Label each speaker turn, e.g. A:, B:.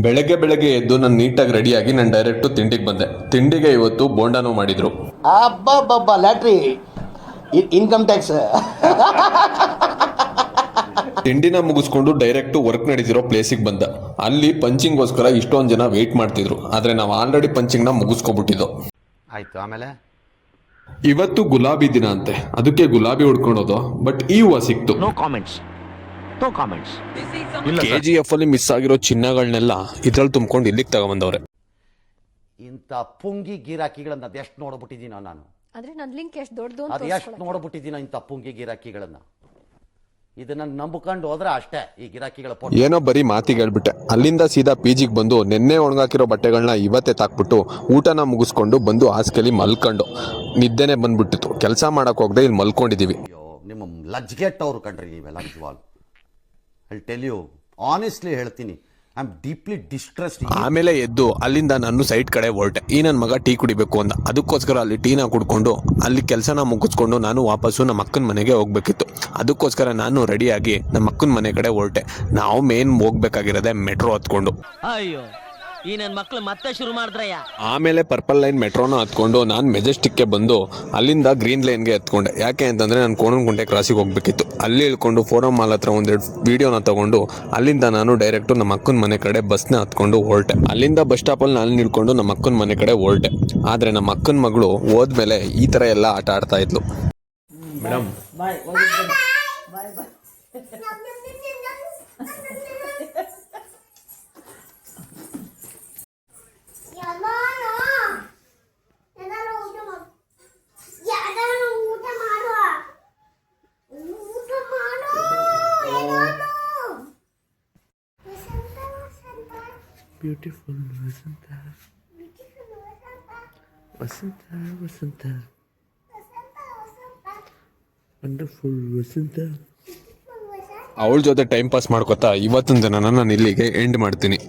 A: ಬೆಳಗ್ಗೆ ಬೆಳಗ್ಗೆ ಎದ್ದು ನಾನು ನೀಟಾಗಿ ರೆಡಿಯಾಗಿ ನಾನು ಡೈರೆಕ್ಟು ತಿಂಡಿಗೆ ಬಂದೆ. ತಿಂಡಿಗೆ ಇವತ್ತು ಬೋಂಡಾನು ಮಾಡಿದ್ರು.
B: ಅಬ್ಬಬ್ಬಬ್ಬ ಲ್ಯಾಟ್ರಿ ಇನ್ಕಮ್ ಟ್ಯಾಕ್ಸ್.
A: ತಿಂಡಿನ ಮುಗಿಸ್ಕೊಂಡು ಡೈರೆಕ್ಟು ವರ್ಕ್ ನಡೀತಿರೋ ಪ್ಲೇಸಿಗೆ ಬಂದ. ಅಲ್ಲಿ ಪಂಚಿಂಗ್ಗೋಸ್ಕರ ಇಷ್ಟೊಂದು ಜನ ವೆಯ್ಟ್ ಮಾಡ್ತಿದ್ರು. ಆದರೆ ನಾವು ಆಲ್ರೆಡಿ ಪಂಚಿಂಗ್ನ ಮುಗಿಸ್ಕೊಬಿಟ್ಟಿದ್ದು.
C: ಆಯ್ತು, ಆಮೇಲೆ
A: ಇವತ್ತು ಗುಲಾಬಿ ದಿನ ಅಂತೆ, ಅದಕ್ಕೆ ಗುಲಾಬಿ ಹುಡ್ಕೊಂಡೋದು. ಬಟ್ ಈ ಹೂವು ಸಿಕ್ತು.
C: No comments.
A: KGF ಅಲ್ಲಿ ಮಿಸ್ ಆಗಿರೋ ಚಿನ್ನಗಳನ್ನೆಲ್ಲ ಇದ್ರಲ್ಲಿ ತುಂಬ್ಕೊಂಡು ಇಲ್ಲಿಗೆ ತಗೊಂಬಂದವ್ರೆ.
C: ಇಂಥ ಪುಂಗಿ ಗಿರಾಕಿಗಳನ್ನ ಅದೆಷ್ಟು ನೋಡ್ಬಿಟ್ಟಿದ್ದೀನೋ ನಾನು.
D: ಅಂದ್ರೆ ನನ್ನ ಲಿಂಕ್ ಎಷ್ಟು ದೊಡ್ಡದು ಅಂತ
C: ಅದೆಷ್ಟು ನೋಡ್ಬಿಟ್ಟಿದ್ದೀನೋ ಇಂಥ ಪುಂಗಿ ಗಿರಾಕಿಗಳನ್ನ. ಇದನ್ನ ನಂಬ್ಕೊಂಡು ಹೋದ್ರೆ ಅಷ್ಟೇ ಈ ಗಿರಾಕಿಗಳ
A: ಏನೋ ಬರೀ ಮಾತಿಗೆ ಹೇಳ್ಬಿಟ್ಟೆ. ಅಲ್ಲಿಂದ ಸೀದಾ PGಗೆ ಬಂದು ನೆನ್ನೆ ಒಣಗಾಕಿರೋ ಬಟ್ಟೆಗಳನ್ನ ಇವತ್ತೇ ತಾಕ್ಬಿಟ್ಟು ಊಟನ ಮುಗಿಸ್ಕೊಂಡು ಬಂದು ಹಾಸಿಗೆಲಿ ಮಲ್ಕೊಂಡು ನಿದ್ದೆನೆ ಬಂದ್ಬಿಟ್ಟಿತ್ತು. ಕೆಲಸ ಮಾಡಕ್ ಹೋಗದೆ ಇಲ್ಲಿ ಮಲ್ಕೊಂಡಿದೀವಿ.
C: ಅಯ್ಯೋ, ನಿಮ್ಮ ಲಜ್ಗೆಟ್ಟವ್ರು ಕಂಡ್ರಿ ನೀವೆಲ್ಲ ನಿಜವಾಗ್ಲು. ಐ ಟೆಲ್ ಯು ಆನೆಸ್ಟ್ಲಿ ಹೇಳ್ತೀನಿ, ಐ ಆಮ್ ಡೀಪ್ಲಿ ಡಿಸ್ಟ್ರೆಸ್ಡ್.
A: ಆಮೇಲೆ ಎದ್ದು ಅಲ್ಲಿಂದ ನಾನು ಸೈಟ್ ಕಡೆ ಹೊರಟೆ. ಈ ನನ್ನ ಮಗ ಟೀ ಕುಡಿಬೇಕು ಅಂದ. ಅದಕ್ಕೋಸ್ಕರ ಅಲ್ಲಿ ಟೀನ ಕುಡ್ಕೊಂಡು ಅಲ್ಲಿ ಕೆಲಸನ ಮುಗಿಸ್ಕೊಂಡು ನಾನು ವಾಪಸ್ಸು ನಮ್ಮ ಅಕ್ಕನ ಮನೆಗೆ ಹೋಗ್ಬೇಕಿತ್ತು. ಅದಕ್ಕೋಸ್ಕರ ನಾನು ರೆಡಿಯಾಗಿ ನಮ್ಮ ಅಕ್ಕನ ಮನೆ ಕಡೆ ಹೊರಟೆ. ನಾವು ಮೇನ್ ಹೋಗ್ಬೇಕಾಗಿರೋದೆ ಮೆಟ್ರೋ ಹತ್ಕೊಂಡು.
E: ಅಯ್ಯೋ, ಈ ನನ್ನ ಮಕ್ಳು ಮತ್ತೆ ಶುರು ಮಾಡಿದ್ರಯ್ಯ.
A: ಆಮೇಲೆ ಪರ್ಪಲ್ ಲೈನ್ ಮೆಟ್ರೋನ ಹತ್ಕೊಂಡು ನಾನು ಮೆಜೆಸ್ಟಿಕ್ಗೆ ಬಂದು ಅಲ್ಲಿಂದ ಗ್ರೀನ್ ಲೈನ್ಗೆ ಎತ್ಕೊಂಡೆ. ಯಾಕೆ ಅಂತಂದರೆ ನಾನು ಕೋಣನಕುಂಟೆ ಕ್ರಾಸಿಗೆ ಹೋಗ್ಬೇಕಿತ್ತು. ಅಲ್ಲಿ ಇಳ್ಕೊಂಡು ಫೋರಮ್ ಮಾಲ್ ಹತ್ರ ಒಂದೆರಡು ವೀಡಿಯೋನ ತಗೊಂಡು ಅಲ್ಲಿಂದ ನಾನು ಡೈರೆಕ್ಟು ನಮ್ಮ ಅಕ್ಕನ ಮನೆ ಕಡೆ ಬಸ್ನ ಹತ್ಕೊಂಡು ಹೊರಟೆ. ಅಲ್ಲಿಂದ ಬಸ್ ಸ್ಟಾಪಲ್ಲಿ ನಾನು ನಿಲ್ಕೊಂಡು ನಮ್ಮ ಅಕ್ಕನ ಮನೆ ಕಡೆ ಹೊರಟೆ. ಆದರೆ ನಮ್ಮ ಅಕ್ಕನ ಮಗಳು ಹೋದ್ಮೇಲೆ ಈ ಥರ ಎಲ್ಲ ಆಟ ಆಡ್ತಾ ಇದ್ಲು. ಮೇಡಮ್,
F: ಬ್ಯೂಟಿಫುಲ್ ವಸಂತ ವಸಂತ ವಸಂತ ವಂಡರ್ಫುಲ್ ವಸಂತ.
A: ಅವಳ ಜೊತೆ ಟೈಮ್ ಪಾಸ್ ಮಾಡ್ಕೊತಾ ಇವತ್ತಿನ ದಿನ ನಾನು ಇಲ್ಲಿಗೆ ಎಂಡ್ ಮಾಡ್ತೀನಿ.